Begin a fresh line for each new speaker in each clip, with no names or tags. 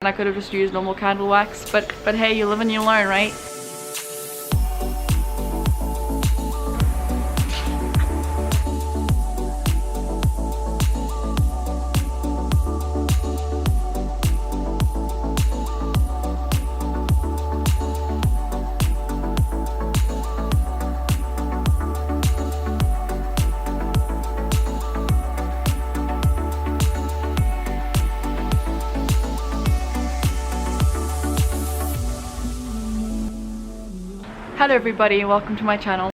I could have just used normal candle wax, but hey, you live and you learn, right? Hello everybody, welcome to my channel.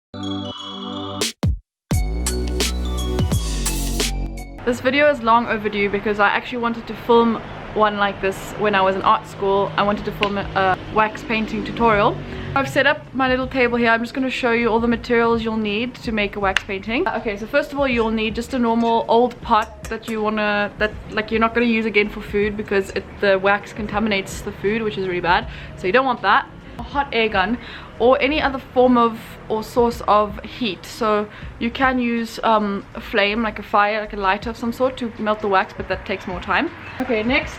This video is long overdue because I actually wanted to film one like this when I was in art school. I wanted to film a wax painting tutorial. I've set up my little table here. I'm just going to show you all the materials you'll need to make a wax painting. Okay, so first of all you'll need just a normal old pot that you're not going to use again for food because the wax contaminates the food, which is really bad. So you don't want that. A hot air gun or any other form of or source of heat, so you can use a flame, like a fire, like a lighter of some sort, to melt the wax, but that takes more time. Okay, next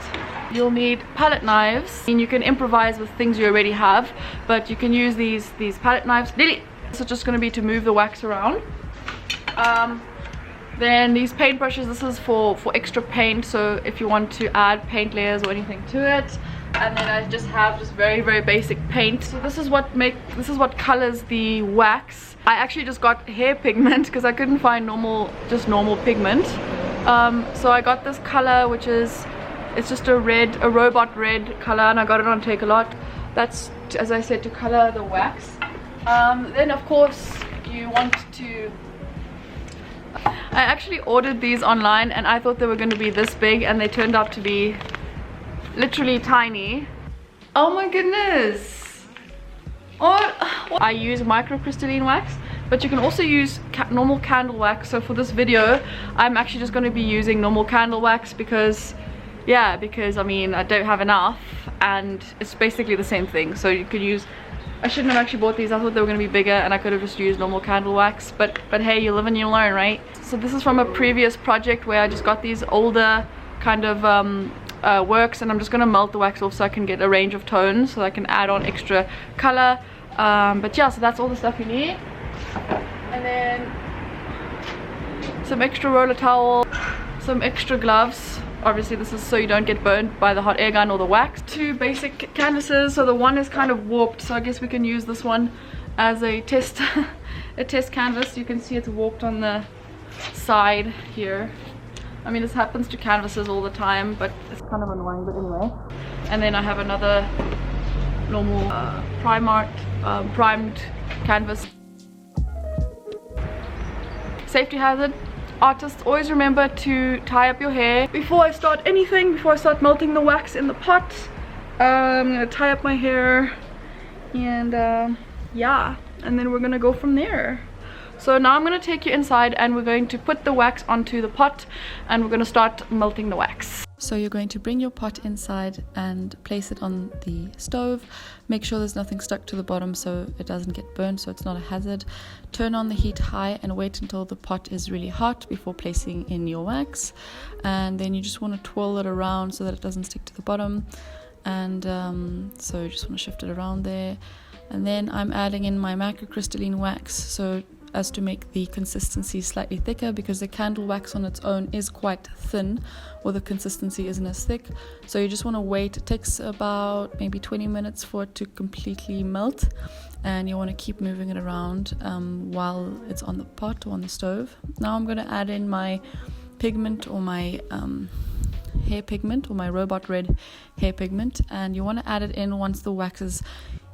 you'll need palette knives. And you can improvise with things you already have, but you can use these palette knives. So just going to be to move the wax around. Then these paint brushes, this is for extra paint, so if you want to add paint layers or anything to it. And then I just have very basic paint. So this is what colors the wax. I actually just got hair pigment because I couldn't find normal pigment. So I got this color, which is, it's just a robot red color, and I got it on Takealot. That's, as I said, to color the wax. Then of course you want to, I actually ordered these online and I thought they were going to be this big, and they turned out to be literally tiny. Oh my goodness. I use microcrystalline wax, but you can also use normal candle wax. So for this video I'm actually just going to be using normal candle wax because I mean I don't have enough, and it's basically the same thing. So you could use, I shouldn't have actually bought these. I thought they were going to be bigger and I could have just used normal candle wax, but hey, you live and you learn, right? So this is from a previous project where I just got these older kind of works, and I'm just going to melt the wax off so I can get a range of tones, so I can add on extra color. But yeah, so that's all the stuff you need. And then some extra roller towel, some extra gloves. Obviously this is so you don't get burned by the hot air gun or the wax. 2 basic canvases. So the one is kind of warped, so I guess we can use this one as a test a test canvas. You can see it's warped on the side here. I mean, this happens to canvases all the time, but it's kind of annoying, but anyway. And then I have another normal primed canvas. Safety hazard. Artists, always remember to tie up your hair. Before I start anything, before I start melting the wax in the pot, I'm going to tie up my hair, and yeah, and then we're going to go from there. So now I'm going to take you inside and we're going to put the wax onto the pot and we're going to start melting the wax. So you're going to bring your pot inside and place it on the stove. Make sure there's nothing stuck to the bottom so it doesn't get burnt, so it's not a hazard. Turn on the heat high and wait until the pot is really hot before placing in your wax. And then you just want to twirl it around so that it doesn't stick to the bottom. And so you just want to shift it around there. And then I'm adding in my microcrystalline wax, so as to make the consistency slightly thicker, because the candle wax on its own is quite thin, or the consistency isn't as thick. So you just want to wait. It takes about maybe 20 minutes for it to completely melt, and you want to keep moving it around while it's on the pot or on the stove. Now I'm going to add in my pigment, or my hair pigment, or my robot red hair pigment, and you want to add it in once the wax is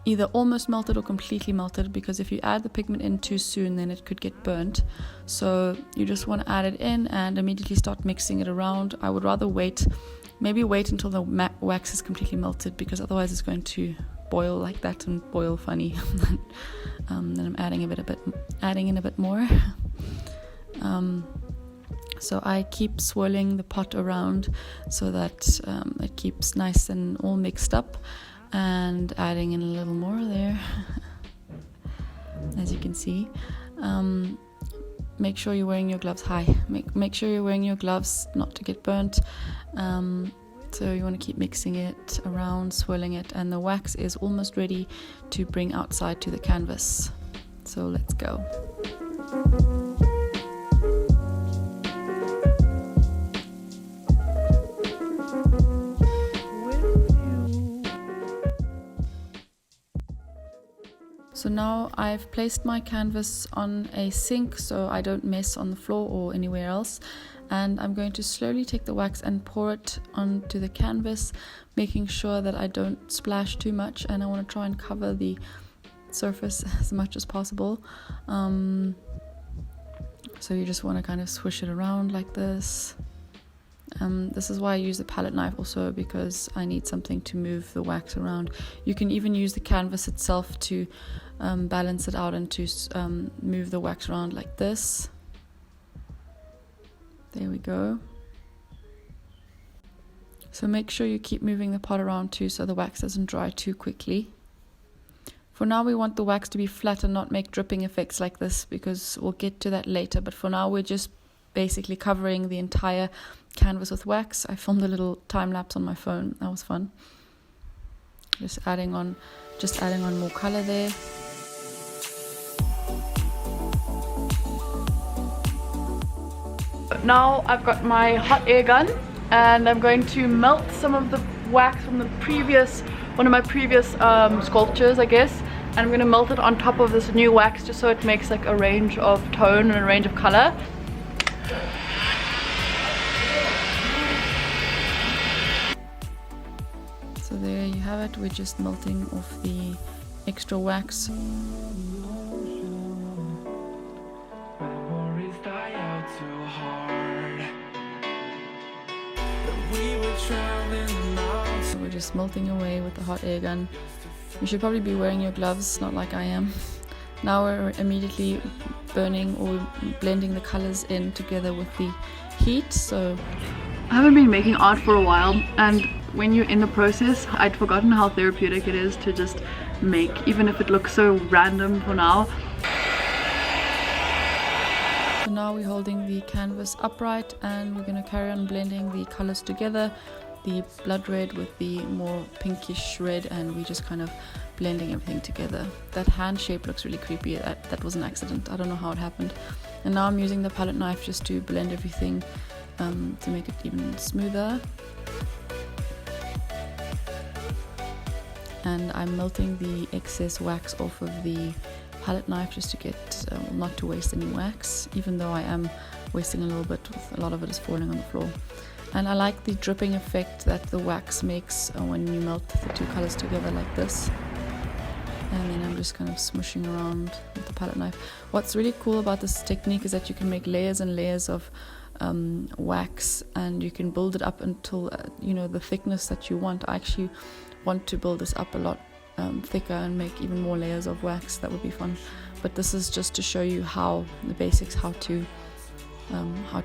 either almost melted or completely melted, because if you add the pigment in too soon then it could get burnt. So you just want to add it in and immediately start mixing it around. I would rather maybe wait until the wax is completely melted, because otherwise it's going to boil like that and boil funny. Then I'm adding in a bit more. So I keep swirling the pot around so that it keeps nice and all mixed up, and adding in a little more there. As you can see, make sure you're wearing your gloves. Make sure you're wearing your gloves not to get burnt. So you want to keep mixing it around, swirling it, and the wax is almost ready to bring outside to the canvas. So let's go. So now I've placed my canvas on a sink so I don't mess on the floor or anywhere else, and I'm going to slowly take the wax and pour it onto the canvas, making sure that I don't splash too much, and I want to try and cover the surface as much as possible. So you just want to kind of swish it around like this. This is why I use the palette knife also, because I need something to move the wax around. You can even use the canvas itself to balance it out and to move the wax around like this. There we go. So make sure you keep moving the pot around too, so the wax doesn't dry too quickly. For now we want the wax to be flat and not make dripping effects like this, because we'll get to that later. But for now we're just basically covering the entire canvas with wax. I filmed a little time lapse on my phone. That was fun. Just adding on more color there. Now I've got my hot air gun and I'm going to melt some of the wax from the one of my previous sculptures, I guess, and I'm going to melt it on top of this new wax just so it makes like a range of tone and a range of color. So there you have it, we're just melting off the extra wax. So we're just melting away with the hot air gun. You should probably be wearing your gloves, not like I am. Now we're immediately burning or blending the colors in together with the heat. So I haven't been making art for a while, and when you're in the process, I'd forgotten how therapeutic it is to just make, even if it looks so random for now. So now we're holding the canvas upright and we're going to carry on blending the colors together, the blood red with the more pinkish red, and we just kind of blending everything together. That hand shape looks really creepy. That was an accident. I don't know how it happened. And now I'm using the palette knife just to blend everything to make it even smoother. And I'm melting the excess wax off of the palette knife just to get not to waste any wax, even though I am wasting a little bit, with a lot of it is falling on the floor. And I like the dripping effect that the wax makes when you melt the two colors together like this. And then I'm just kind of smushing around with the palette knife. What's really cool about this technique is that you can make layers and layers of wax, and you can build it up until you know, the thickness that you want. I actually want to build this up a lot thicker and make even more layers of wax. That would be fun. But this is just to show you how the basics, how to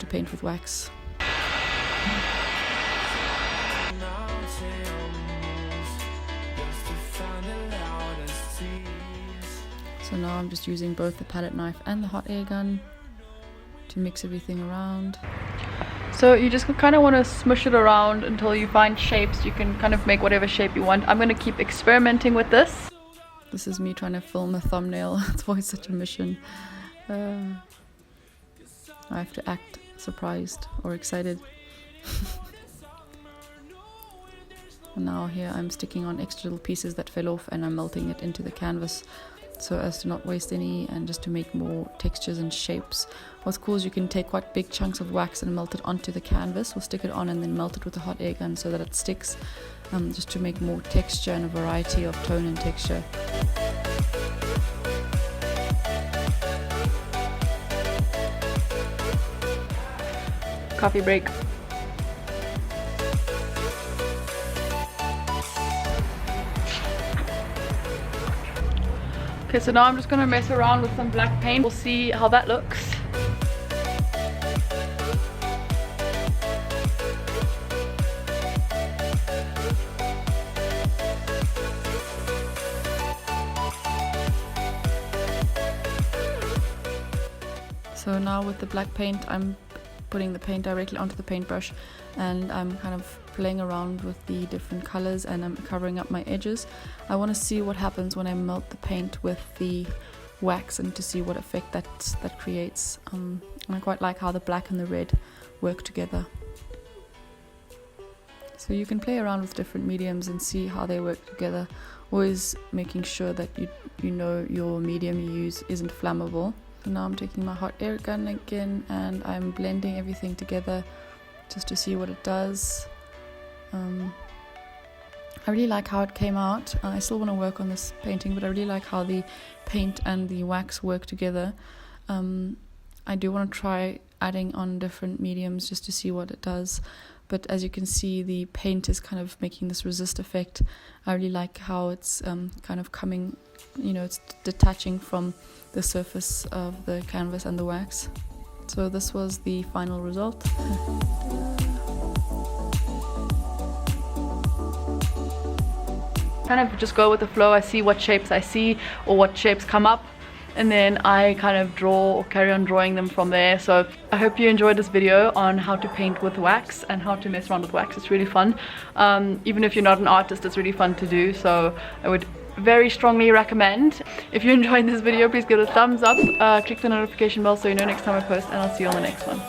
paint with wax. So now I'm just using both the palette knife and the hot air gun to mix everything around. So you just kind of want to smush it around until you find shapes. You can kind of make whatever shape you want. I'm going to keep experimenting with this. This is me trying to film a thumbnail. It's always such a mission. I have to act surprised or excited. And now here I'm sticking on extra little pieces that fell off, and I'm melting it into the canvas so as to not waste any and just to make more textures and shapes. What's cool is you can take quite big chunks of wax and melt it onto the canvas, or stick it on and then melt it with a hot air gun so that it sticks, just to make more texture and a variety of tone and texture. Coffee break. Okay, so now I'm just going to mess around with some black paint. We'll see how that looks. So now with the black paint, I'm putting the paint directly onto the paintbrush, and I'm kind of playing around with the different colors, and I'm covering up my edges. I want to see what happens when I melt the paint with the wax, and to see what effect that creates. And I quite like how the black and the red work together. So you can play around with different mediums and see how they work together, always making sure that you know your medium you use isn't flammable. So now I'm taking my hot air gun again, and I'm blending everything together just to see what it does. I really like how it came out. I still want to work on this painting, but I really like how the paint and the wax work together. I do want to try adding on different mediums just to see what it does. But as you can see, the paint is kind of making this resist effect. I really like how it's kind of coming, it's detaching from the surface of the canvas and the wax. So this was the final result. Kind of just go with the flow. I see what shapes I see or what shapes come up, and then I kind of draw or carry on drawing them from there. So I hope you enjoyed this video on how to paint with wax and how to mess around with wax. It's really fun. Even if you're not an artist, it's really fun to do. So I would very strongly recommend. If you enjoyed this video, please give it a thumbs up, click the notification bell so you know next time I post, and I'll see you on the next one.